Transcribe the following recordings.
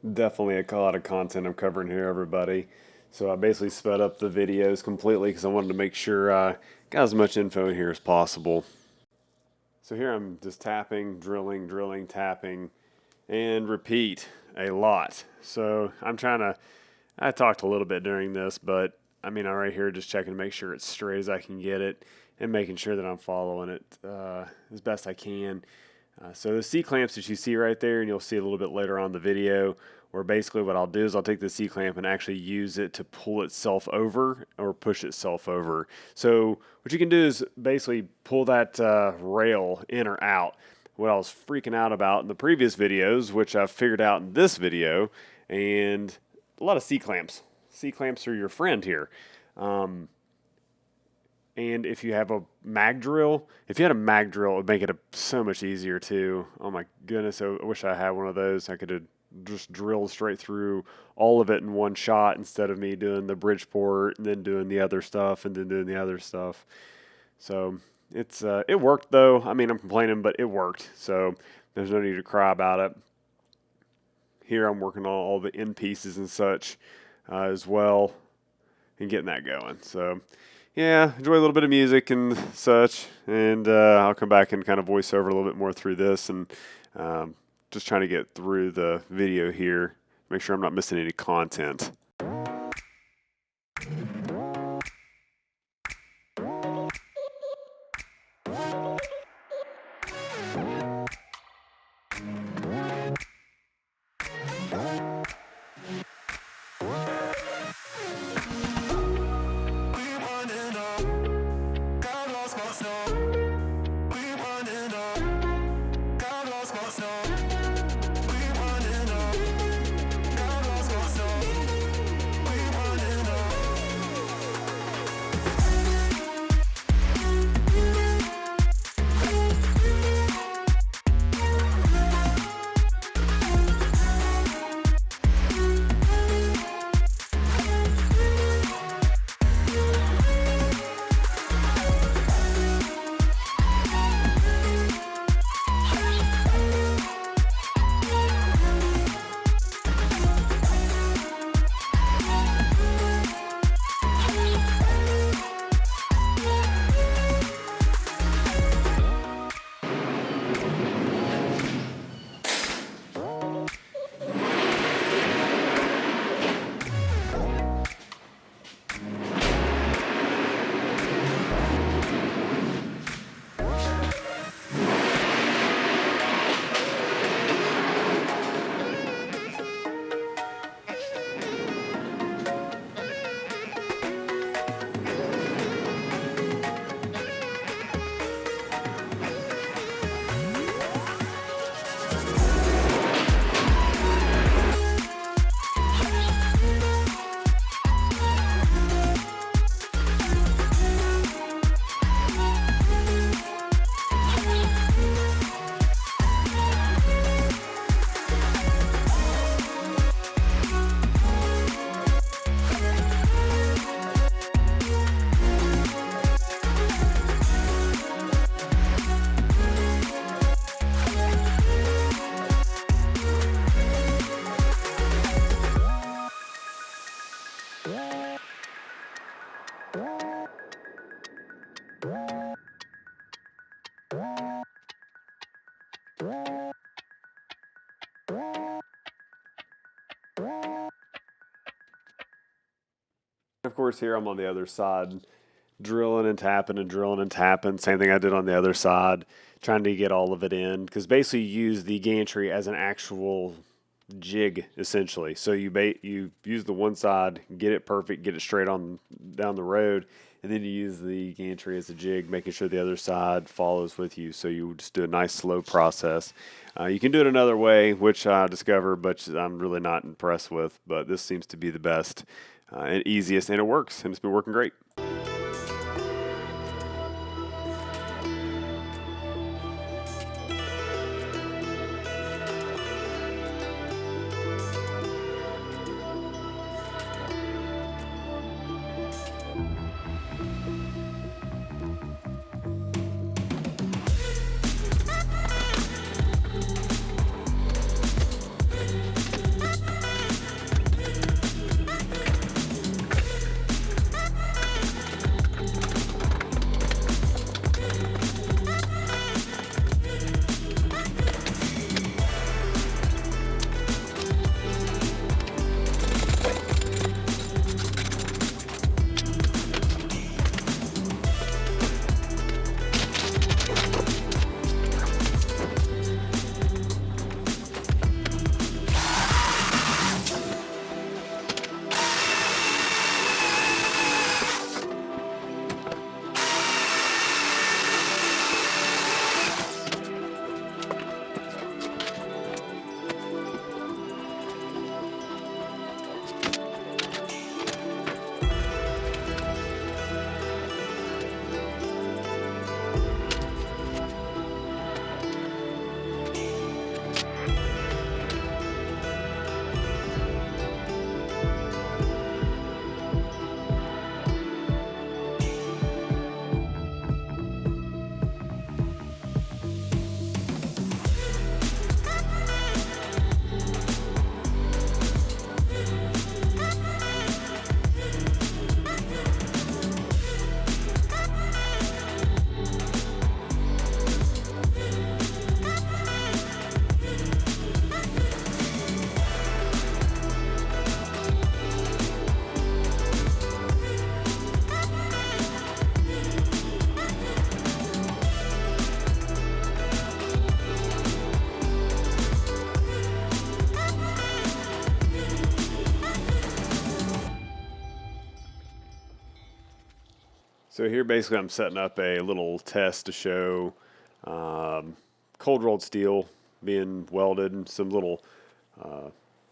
Definitely a lot of content I'm covering here, everybody. So I basically sped up the videos completely because I wanted to make sure I got as much info in here as possible. So here I'm just tapping, drilling, drilling, tapping, and repeat a lot. So I talked a little bit during this, but I'm right here just checking to make sure it's straight as I can get it and making sure that I'm following it as best I can. So the C-clamps that you see right there, and you'll see a little bit later on in the video, where basically what I'll do is I'll take the C-clamp and actually use it to pull itself over or push itself over. So what you can do is basically pull that rail in or out. What I was freaking out about in the previous videos, which I've figured out in this video, and a lot of C-clamps. C-clamps are your friend here. And if you have a mag drill, if you had a mag drill, it would make it so much easier too. Oh my goodness, I wish I had one of those. I could have just drilled straight through all of it in one shot instead of me doing the Bridgeport and then doing the other stuff and then doing the other stuff. So it worked though. I'm complaining, but it worked. So there's no need to cry about it. Here I'm working on all the end pieces and such as well and getting that going. So yeah, enjoy a little bit of music and such, and I'll come back and kind of voice over a little bit more through this, and just trying to get through the video here, make sure I'm not missing any content. Of course, here I'm on the other side, drilling and tapping and drilling and tapping. Same thing I did on the other side, trying to get all of it in. Because basically, you use the gantry as an actual jig, essentially. So you use the one side, get it perfect, get it straight on down the road, and then you use the gantry as a jig, making sure the other side follows with you. So you just do a nice slow process. You can do it another way, which I discovered, but I'm really not impressed with. But this seems to be the best and easiest, and it works, and it's been working great. So here basically I'm setting up a little test to show cold rolled steel being welded and some little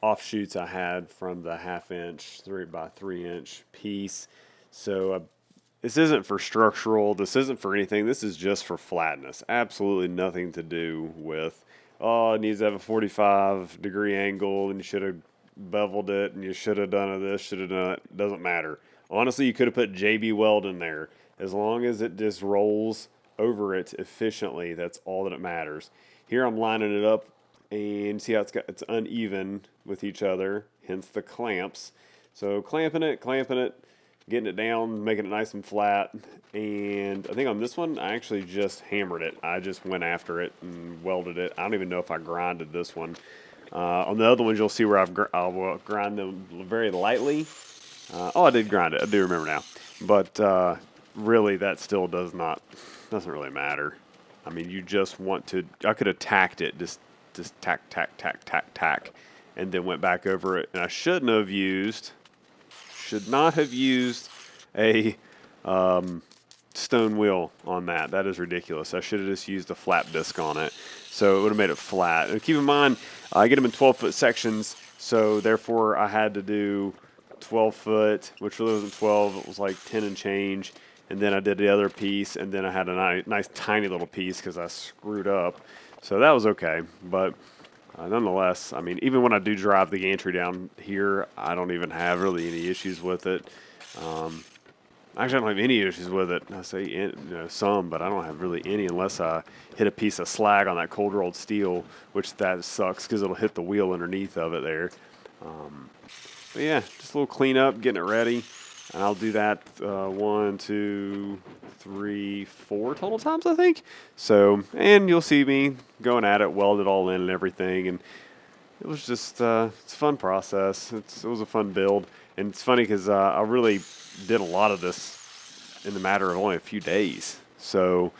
offshoots I had from the 1/2 inch 3x3 inch piece. So this isn't for structural, this isn't for anything, this is just for flatness. Absolutely nothing to do with, oh, it needs to have a 45-degree angle and you should have beveled it and you should have done this, should have done it. Doesn't matter. Honestly, you could have put JB Weld in there. As long as it just rolls over it efficiently, that's all that it matters. Here I'm lining it up and see how it's uneven with each other, hence the clamps. So clamping it, getting it down, making it nice and flat. And I think on this one, I actually just hammered it. I just went after it and welded it. I don't even know if I grinded this one. On the other ones, you'll see where I'll grind them very lightly. I did grind it. I do remember now. But really, that still doesn't really matter. I mean, you just want to, I could have tacked it, just tack, and then went back over it. And I should not have used a stone wheel on that. That is ridiculous. I should have just used a flat disc on it. So it would have made it flat. And keep in mind, I get them in 12-foot sections, so therefore I had to do 12 foot, which really wasn't 12, it was like 10 and change. And then I did the other piece, and then I had a nice tiny little piece because I screwed up. So that was okay. But nonetheless, I mean, even when I do drive the gantry down here, I don't even have really any issues with it. Actually, I don't have any issues with it. I say some, but I don't have really any unless I hit a piece of slag on that cold rolled steel, which that sucks because it'll hit the wheel underneath of it there. But yeah, just a little cleanup, getting it ready. And I'll do that 1, 2, 3, 4 total times, I think. So, and you'll see me going at it, weld it all in and everything. And it was just, it's a fun process. It was a fun build. And it's funny because I really did a lot of this in the matter of only a few days. So,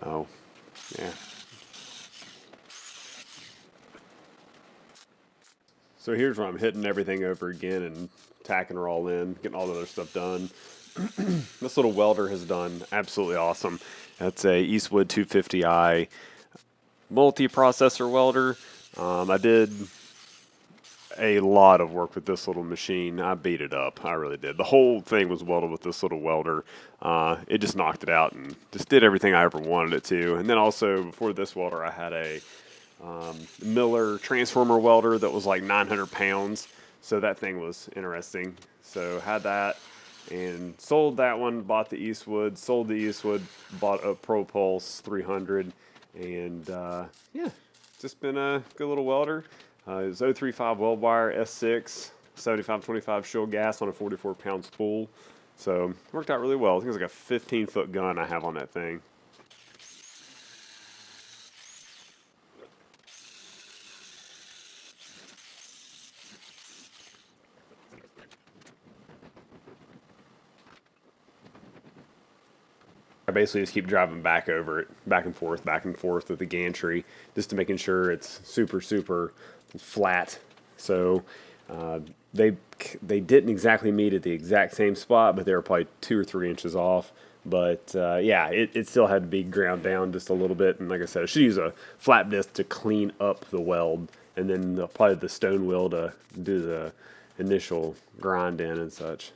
yeah. So here's where I'm hitting everything over again and tacking her all in, getting all the other stuff done. This little welder has done absolutely awesome. That's a Eastwood 250i multi-processor welder. I did a lot of work with this little machine. I beat it up. I really did. The whole thing was welded with this little welder. It just knocked it out and just did everything I ever wanted it to. And then also, before this welder, I had a Miller transformer welder that was like 900 pounds. So that thing was interesting. So had that and sold that one, bought the Eastwood, sold the Eastwood, bought a ProPulse 300. And yeah, just been a good little welder. It was 035 weld wire, S6, 7525 shield gas on a 44-pound spool. So it worked out really well. I think it's like a 15-foot gun I have on that thing. I basically just keep driving back over it, back and forth with the gantry, just to making sure it's super flat. So they didn't exactly meet at the exact same spot, but they were probably 2 or 3 inches off. But yeah, it still had to be ground down just a little bit. And like I said, I should use a flat disc to clean up the weld, and then probably the stone wheel to do the initial grind in and such.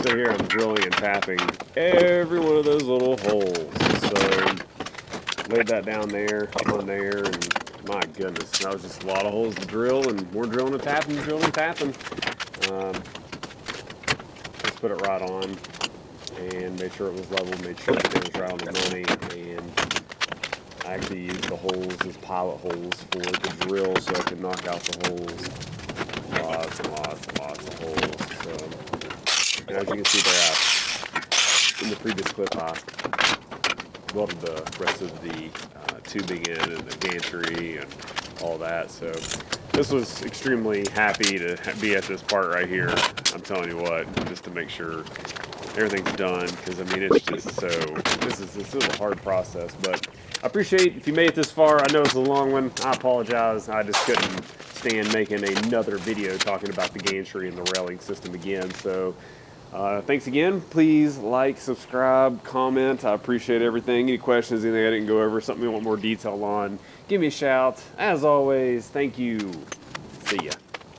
basically here I'm drilling and tapping every one of those little holes. So laid that down there, on there, and my goodness, that was just a lot of holes to drill, and more drilling and tapping, drilling and tapping. Just put it right on and made sure it was level, made sure everything was right on the money, and I actually used the holes as pilot holes for the drill so I could knock out the holes. Lots and lots and lots of holes. So, and as you can see there, in the previous clip, I welded the rest of the tubing in and the gantry and all that. So this was extremely happy to be at this part right here. I'm telling you what, just to make sure everything's done, because I mean it's just so, this is a hard process. But I appreciate if you made it this far. I know it's a long one. I apologize. I just couldn't stand making another video talking about the gantry and the railing system again. So thanks again. Please like, subscribe, comment. I appreciate everything. Any questions, anything I didn't go over, something you want more detail on, give me a shout. As always, thank you. See ya.